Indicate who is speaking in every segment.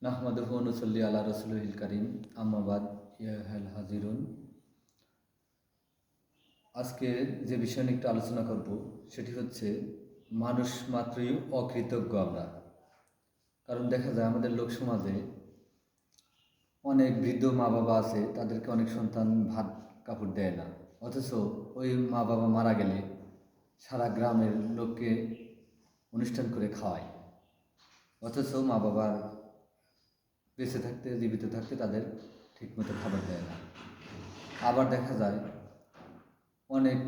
Speaker 1: নাহমাদুহু ওয়া নুসাল্লি আলা রাসূলিল কারীম আম্মা বাদ ইয়া হাজিরুন। আজকে যে বিষয় নিয়ে একটু আলোচনা করব সেটি হচ্ছে মানুষ মাত্রই অকৃতজ্ঞ আমরা। কারণ দেখা যায় আমাদের লোক সমাজে অনেক বৃদ্ধ মা বাবা আছে, তাদেরকে অনেক সন্তান ভাত কাপড় দেয় না, অথচ ওই মা বাবা মারা গেলে সারা গ্রামের লোককে অনুষ্ঠান করে খাওয়ায়, অথচ মা বাবার বেঁচে থাকতে জীবিত থাকতে তাদের ঠিকমতো খাবার দেয় না। আবার দেখা যায় অনেক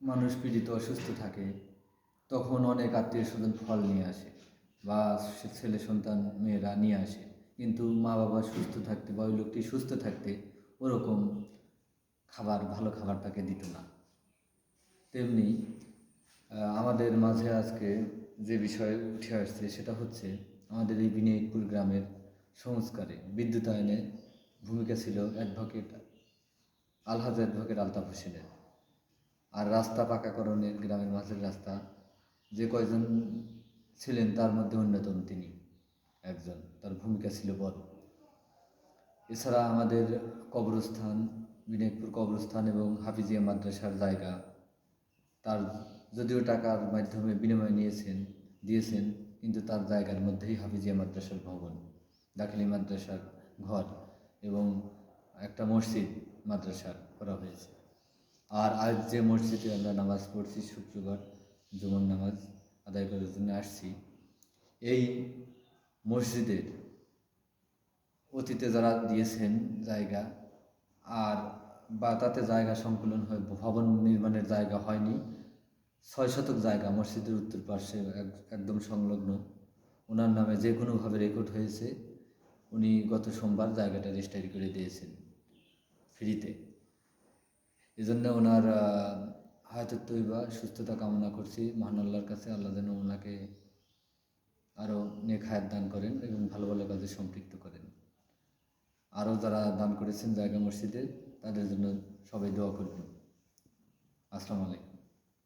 Speaker 1: মানুষ পীড়িত অসুস্থ থাকে, তখন অনেক আত্মীয় স্বজন ফল নিয়ে আসে বা ছেলে সন্তান মেয়েরা নিয়ে আসে, কিন্তু মা বাবা সুস্থ থাকতে বা ওই লোকটি সুস্থ থাকতে ওরকম ভালো খাবার তাকে দিত না। তেমনি আমাদের মাঝে আজকে যে বিষয় উঠে আসছে সেটা হচ্ছে আমাদের এই বিনায়কপুর গ্রামের সংস্কারে বিদ্যুতায়নে ভূমিকা ছিল আলহাজ অ্যাডভোকেট আলতাফ হোসেনের। আর রাস্তা পাকাকরণের গ্রামের মাঝের রাস্তা যে কয়জন ছিলেন তার মধ্যে অন্যতম তিনি একজন, তার ভূমিকা ছিল বড়। এছাড়া আমাদের কবরস্থান, বিনায়কপুর কবরস্থান এবং হাফিজিয়া মাদ্রাসার জায়গা তার যদিও টাকার মাধ্যমে বিনিময় দিয়েছেন, কিন্তু তার জায়গার মধ্যেই হাফিজিয়া মাদ্রাসার ভবন, দাখিলি মাদ্রাসার ঘর এবং একটা মসজিদ মাদ্রাসার করা হয়েছে। আর আজ যে মসজিদে আমরা নামাজ পড়ছি, শুক্রবার জুমার নামাজ আদায় করার জন্য আসছি, এই মসজিদের অতীতে যারা দিয়েছেন জায়গা আর বা তাতে জায়গা সংকুলন হয়ে ভবন নির্মাণের জায়গা হয়নি, 6 শতক জায়গা মসজিদের উত্তর পার্শ্বে একদম সংলগ্ন ওনার নামে যে কোনোভাবে রেকর্ড হয়েছে। উনি গত সোমবার জায়গাটা রেজিস্ট্রি করে দিয়েছেন ফ্রিতে। এজন্য ওনার হায়াতুত তৈবা সুস্থতা কামনা করছি মহান আল্লাহর কাছে। আল্লাহ যেন ওনাকে আরও নেক হায়াত দান করেন এবং ভালো ভালো কাজে সম্পৃক্ত করেন। আরও যারা দান করেছেন জায়গা মসজিদে, তাদের জন্য সবাই দোয়া করবেন। আসসালামু আলাইকুম।